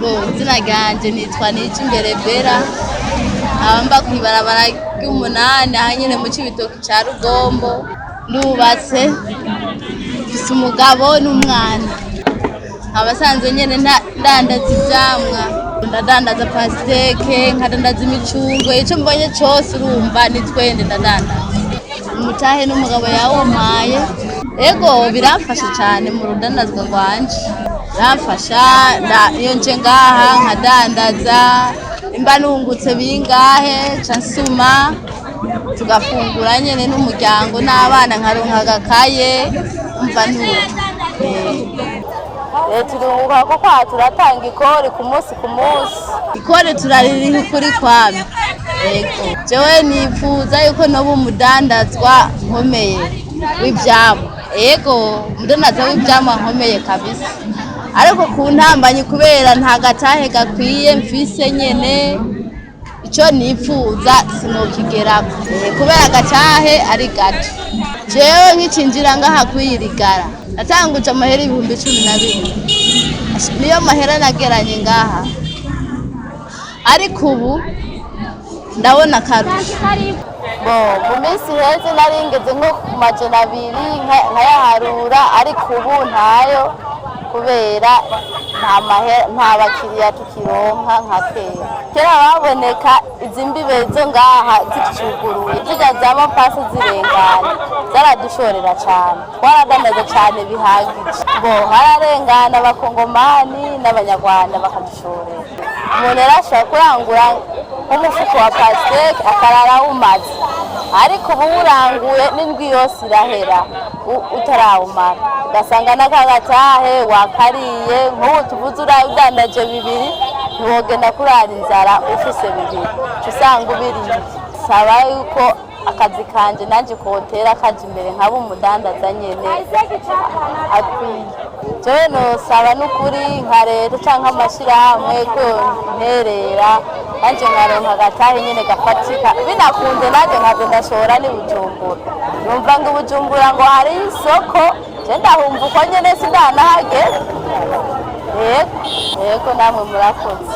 Izina ryanje nitwa Nijimbere Bera, abamba kw'ibarabara ry'umunani aha nyene mu Cibitoke ca Rugombo. Ndubatse, mfise umugabo n'umwana. Abasanzwe nyene ndandaza ivyamwa, ndadandaza pasiteke, nkadandaza imicungwe, ico mbonye cose urumva ni twende ndadandaza. Umutahe n'umugabo yawumpaye, ego biramfasha cane mu rudandazwa rwanje. Biramfasha iyo nje ngaha nkadandaza, imba nungutse bingahe ca nsuma, tugafungura nyene n'umuryango n'abana nkaronka agakaye, umva nuko. Turunguka kuko aha turatanga ikori ku musi. Ikori turaririha ukuri kwamye. Jewe nifuza yuko noba umudandazwa nkomeye w'ivyamwa. Umudandaza w'ivyamwa nkomeye kabisa. Ariko ku ntambanyi kubera nta gatahe gakwiye mfise nyene, ico nifuza sinokigerako kubera agatahe ari gato. Jewe nkicinjira ngaha kwirigara natanguje amahera 12,000, niyo mahera nageranye ngaha, ariko ubu ndabona akarusho. Mu minsi heze naringeze nko ku majana 2 nkayaharura, ariko ubu ntayo kubera nta bakiriya tukironka nka kera. Kera baboneka izi mbibe zo ngaha zicuguruye, zirya za mapasi zirengana, zaradushorera cane, twaradandaza cane bihagije. Hararengana abakongomani n'abanyarwanda bakadushorera. Umuntu arashobora kurangura nk'umufuko wa pasiteke akarara awumaze, ariko ubu uranguye n'indwi yose irahera utarawumara, ugasanga n'akagatahe wakariye. Nk'ubu tuvuze udandaje 2 ntiwogenda kurara inzara ufise 2, usanga ubiriye. Saba yuko akazi kanje nanje kotera kaja imbere nkaba umudandaza nyene akwiye. Jewe nosaba n'ukuri nka leta canke amashirahamwe ko nterera nanje nkaronka agatahe nyene gafatika, binakunze nanje nkagenda nshora ni Bujumbura. Numva ngo Bujumbura ngo hari isoko, je ndahumva uko nyene sindanahagera. Yego namwe murakoze.